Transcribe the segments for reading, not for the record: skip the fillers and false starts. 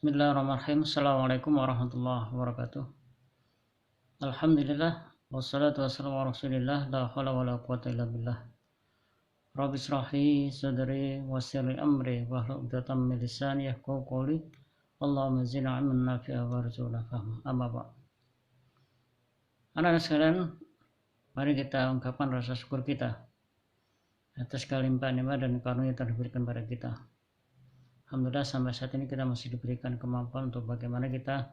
Bismillahirrahmanirrahim. Assalamualaikum warahmatullahi wabarakatuh. Alhamdulillah wassalatu wassalamu ala Rasulillah la haula wala quwwata illa billah. Rabbi shrah li sadri wassir li amri wahlul 'uqdatam min lisani yafqahu qawli. Allahumma zidna 'ilman nafi'a warzuqna fahma. Amma ba'd. Anak-anak sekalian, mari kita ungkapkan rasa syukur kita atas kelimpahan nikmat dan karunia yang diberikan pada kita. Alhamdulillah sampai saat ini kita masih diberikan kemampuan untuk bagaimana kita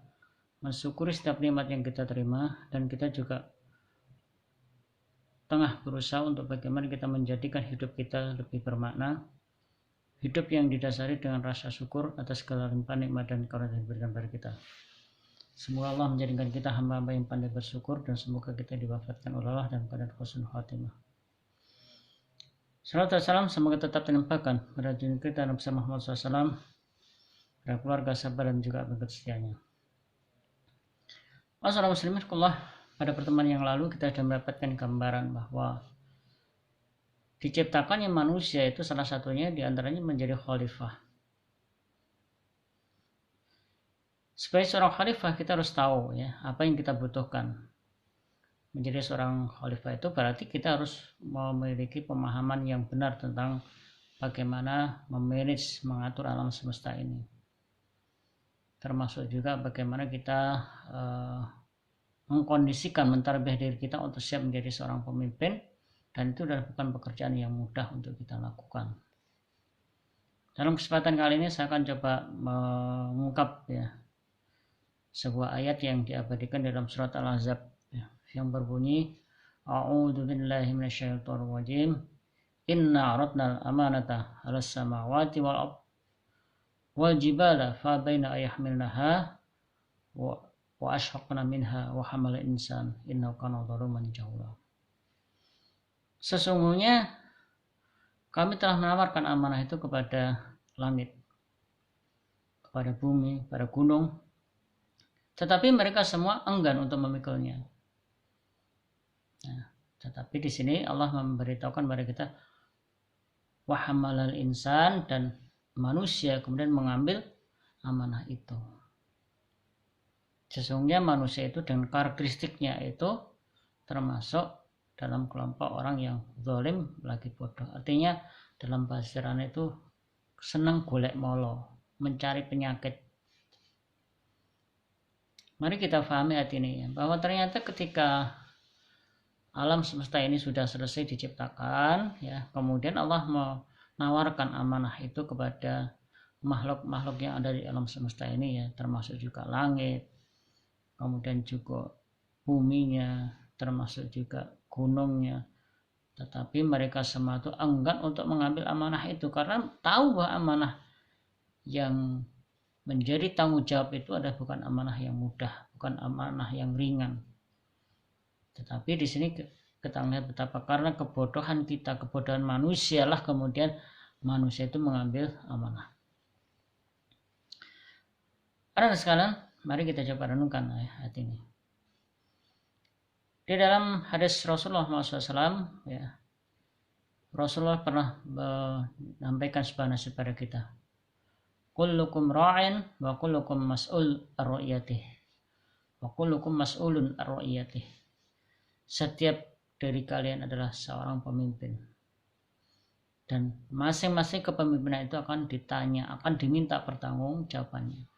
mensyukuri setiap nikmat yang kita terima, dan kita juga tengah berusaha untuk bagaimana kita menjadikan hidup kita lebih bermakna, hidup yang didasari dengan rasa syukur atas segala limpahan nikmat dan karunia yang diberikan pada kita. Semoga Allah menjadikan kita hamba-hamba yang pandai bersyukur, dan semoga kita diwafatkan oleh Allah dan keadaan husnul khatimah. Salam dan salam semoga tetap dilimpahkan pada junjungan kita Nabi Muhammad SAW, pada keluarga, sahabat, dan juga pengikut setianya. Assalamualaikum warahmatullahi wabarakatuh. Pada pertemuan yang lalu kita sudah mendapatkan gambaran bahwa diciptakannya manusia itu salah satunya diantaranya menjadi khalifah. Sebagai seorang khalifah kita harus tahu ya apa yang kita butuhkan. Menjadi seorang khalifah itu berarti kita harus memiliki pemahaman yang benar tentang bagaimana memanage, mengatur alam semesta ini. Termasuk juga bagaimana kita mengkondisikan, mentarbiyah diri kita untuk siap menjadi seorang pemimpin, dan itu adalah bukan pekerjaan yang mudah untuk kita lakukan. Dalam kesempatan kali ini saya akan coba mengungkap ya sebuah ayat yang diabadikan dalam surat Al-Ahzab yang berbunyi, A'udzu billahi minasyaitonir rajim. Inna 'aradnal amanata 'alas samawati wal jibala fa baina ayahmilnaha wa ashfaqna minha wa hamal insan innahu kana zaluman jahula. Sesungguhnya kami telah menawarkan amanah itu kepada langit, kepada bumi, pada gunung, tetapi mereka semua enggan untuk memikulnya. Nah, tetapi di sini Allah memberitahukan kepada kita wa hamalal insan, dan manusia kemudian mengambil amanah itu. Sesungguhnya manusia itu dengan karakteristiknya itu termasuk dalam kelompok orang yang zalim lagi bodoh. Artinya dalam bahasa Arab itu senang golek molo, mencari penyakit. Mari kita pahami hati ini ya, bahwa ternyata ketika alam semesta ini sudah selesai diciptakan ya, kemudian Allah menawarkan amanah itu kepada makhluk-makhluk yang ada di alam semesta ini ya, termasuk juga langit, kemudian juga buminya, termasuk juga gunungnya. Tetapi mereka semua itu enggan untuk mengambil amanah itu karena tahu bahwa amanah yang menjadi tanggung jawab itu adalah bukan amanah yang mudah, bukan amanah yang ringan. Tetapi di sini kita lihat betapa karena kebodohan kita, kebodohan manusia lah kemudian manusia itu mengambil amanah. Anak sekalian, mari kita coba renungkan ayat ini. Di dalam hadis Rasulullah SAW, ya, Rasulullah pernah menyampaikan sebuah nasihat pada kita. Kullukum ra'in wa kullukum mas'ul ar-ra'iyatih. Wa kullukum mas'ulun ar-ra'iyatih. Setiap dari kalian adalah seorang pemimpin, dan masing-masing kepemimpinan itu akan ditanya, akan diminta pertanggungjawabannya.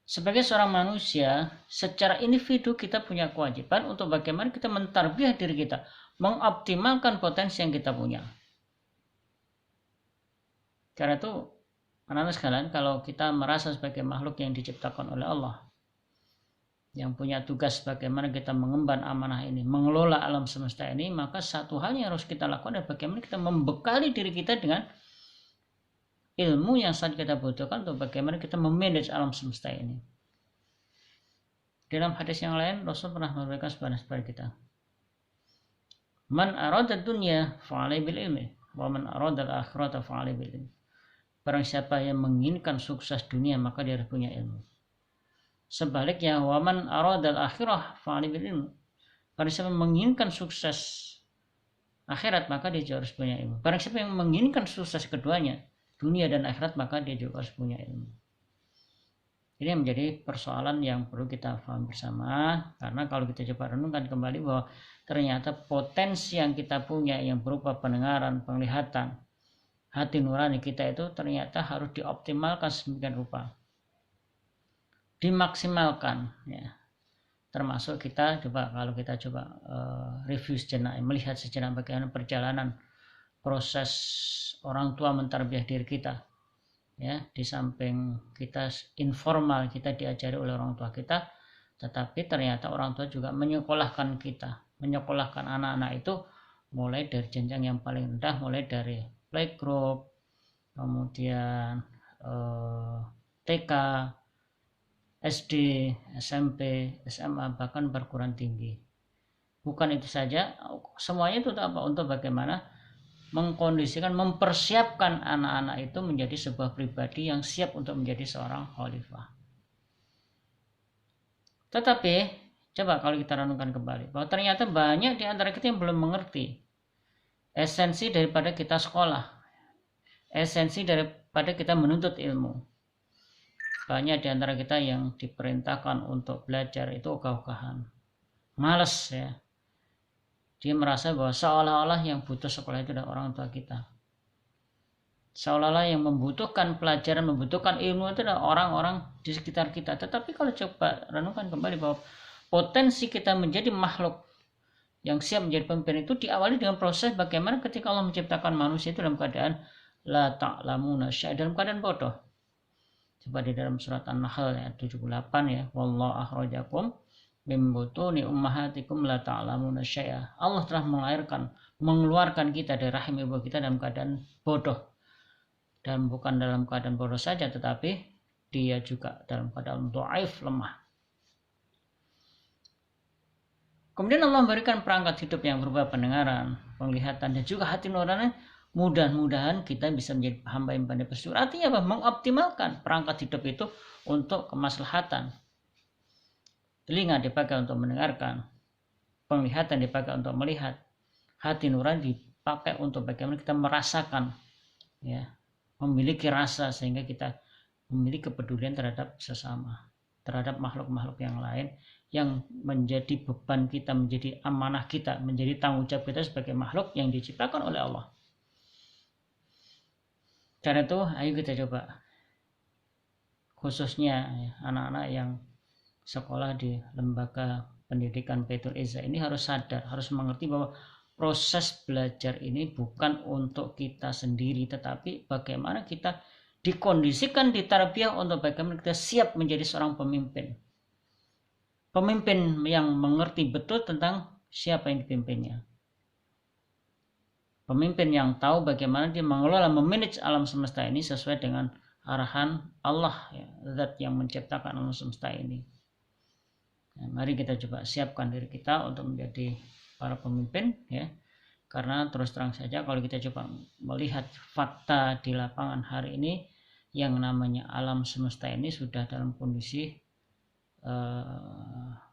Sebagai seorang manusia, secara individu kita punya kewajiban untuk bagaimana kita mentarbiyah diri kita, mengoptimalkan potensi yang kita punya. Karena itu, anak-anak sekalian, kalau kita merasa sebagai makhluk yang diciptakan oleh Allah, yang punya tugas bagaimana kita mengemban amanah ini, mengelola alam semesta ini, maka satu hal yang harus kita lakukan adalah bagaimana kita membekali diri kita dengan ilmu yang saat kita butuhkan untuk bagaimana kita memanage alam semesta ini. Dalam hadis yang lain, Rasul pernah memberikan sebuah nasihat kepada kita. Man arada dunya fa'alai bil ilmi, wa man arada al-akhirata fa'alai bil ilmi. Barang siapa yang menginginkan sukses dunia, maka dia harus punya ilmu. Sebaliknya, waman aradal akhirah fa'ali bil ilmu. Barang siapa yang menginginkan sukses akhirat, maka dia juga harus punya ilmu. Barang siapa yang menginginkan sukses keduanya, dunia dan akhirat, maka dia juga harus punya ilmu. Ini menjadi persoalan yang perlu kita paham bersama, karena kalau kita coba renungkan kembali bahwa ternyata potensi yang kita punya yang berupa pendengaran, penglihatan, hati nurani kita itu ternyata harus dioptimalkan sedemikian rupa, dimaksimalkan ya. Termasuk kita coba, kalau kita coba review sejenak, melihat sejenak bagaimana perjalanan proses orang tua mentarbiyah diri kita ya. Di samping kita informal, kita diajari oleh orang tua kita, tetapi ternyata orang tua juga menyekolahkan kita, menyekolahkan anak-anak itu mulai dari jenjang yang paling rendah, mulai dari playgroup, kemudian TK, SD, SMP, SMA, bahkan perguruan tinggi. Bukan itu saja, semuanya itu apa? Untuk bagaimana mengkondisikan, mempersiapkan anak-anak itu menjadi sebuah pribadi yang siap untuk menjadi seorang khalifah. Tetapi coba kalau kita renungkan kembali bahwa ternyata banyak di antara kita yang belum mengerti esensi daripada kita sekolah, esensi daripada kita menuntut ilmu. Banyak di antara kita yang diperintahkan untuk belajar itu ogah-ogahan, males ya. Dia merasa bahwa seolah-olah yang butuh sekolah itu adalah orang tua kita. Seolah-olah yang membutuhkan pelajaran, membutuhkan ilmu itu adalah orang-orang di sekitar kita. Tetapi kalau coba renungkan kembali bahwa potensi kita menjadi makhluk yang siap menjadi pemimpin itu diawali dengan proses bagaimana ketika Allah menciptakan manusia itu dalam keadaan la ta'lamuna syai', dalam keadaan bodoh. Coba di dalam surat An-Nahl ayat 78 ya, wallahu akhrajakum min butuni ummahatikum la ta'lamuna syai'a. Allah telah mengeluarkan kita dari rahim ibu kita dalam keadaan bodoh. Dan bukan dalam keadaan bodoh saja, tetapi dia juga dalam keadaan dhaif, lemah. Kemudian Allah memberikan perangkat hidup yang berupa pendengaran, penglihatan, dan juga hati nurani. Mudah-mudahan kita bisa menjadi hamba yang pandai bersyukur. Artinya apa? Mengoptimalkan perangkat hidup itu untuk kemaslahatan. Telinga dipakai untuk mendengarkan, penglihatan dipakai untuk melihat, hati nurani dipakai untuk bagaimana kita merasakan, ya, memiliki rasa sehingga kita memiliki kepedulian terhadap sesama, terhadap makhluk-makhluk yang lain yang menjadi beban kita, menjadi amanah kita, menjadi tanggung jawab kita sebagai makhluk yang diciptakan oleh Allah. Karena itu ayo kita coba, khususnya anak-anak yang sekolah di lembaga pendidikan Baitul Izzah ini harus sadar, harus mengerti bahwa proses belajar ini bukan untuk kita sendiri, tetapi bagaimana kita dikondisikan, ditarbiyah untuk bagaimana kita siap menjadi seorang pemimpin. Pemimpin yang mengerti betul tentang siapa yang dipimpinnya. Pemimpin yang tahu bagaimana dia mengelola, memanage alam semesta ini sesuai dengan arahan Allah, ya, zat yang menciptakan alam semesta ini. Nah, mari kita coba siapkan diri kita untuk menjadi para pemimpin, ya. Karena terus terang saja kalau kita coba melihat fakta di lapangan hari ini, yang namanya alam semesta ini sudah dalam kondisi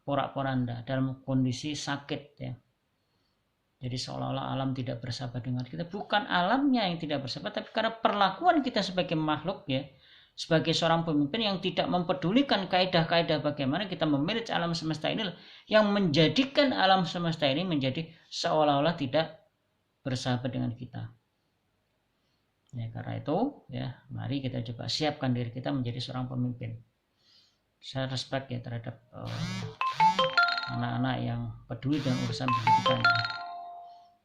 porak-poranda, dalam kondisi sakit, ya. Jadi seolah-olah alam tidak bersahabat dengan kita. Bukan alamnya yang tidak bersahabat, tapi karena perlakuan kita sebagai makhluk, ya, sebagai seorang pemimpin yang tidak mempedulikan kaidah-kaidah bagaimana kita memanage alam semesta ini, yang menjadikan alam semesta ini menjadi seolah-olah tidak bersahabat dengan kita. Ya, karena itu, ya, mari kita coba siapkan diri kita menjadi seorang pemimpin. Saya respect ya terhadap anak-anak yang peduli dengan urusan pendidikan.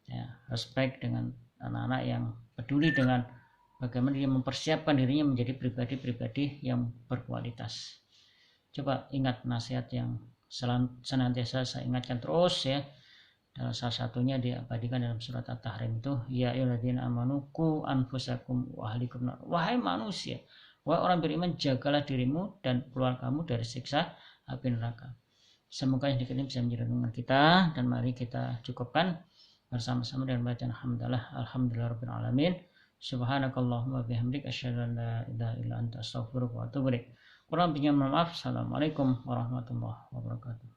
Ya, respect dengan anak-anak yang peduli dengan bagaimana dia mempersiapkan dirinya menjadi pribadi-pribadi yang berkualitas. Coba ingat nasihat yang senantiasa saya ingatkan terus, ya. Dan salah satunya diabadikan dalam surat At-Tahrim itu, ya ayyuhalladzina amanu qu anfusakum wa ahlikum nar. Wahai manusia, wahai orang beriman, jagalah dirimu dan keluargamu dari siksa api neraka. Semoga yang dikini bisa menjadi renungan kita, dan mari kita cukupkan bersama-sama dengan bacaan alhamdulillah alamin. Subhanakallahumma bihamdik asyhadu an la ilaha illa anta astaghfiruka wa atubu ilaik. Kurang lebihnya mohon maaf. Assalamualaikum warahmatullahi wabarakatuh.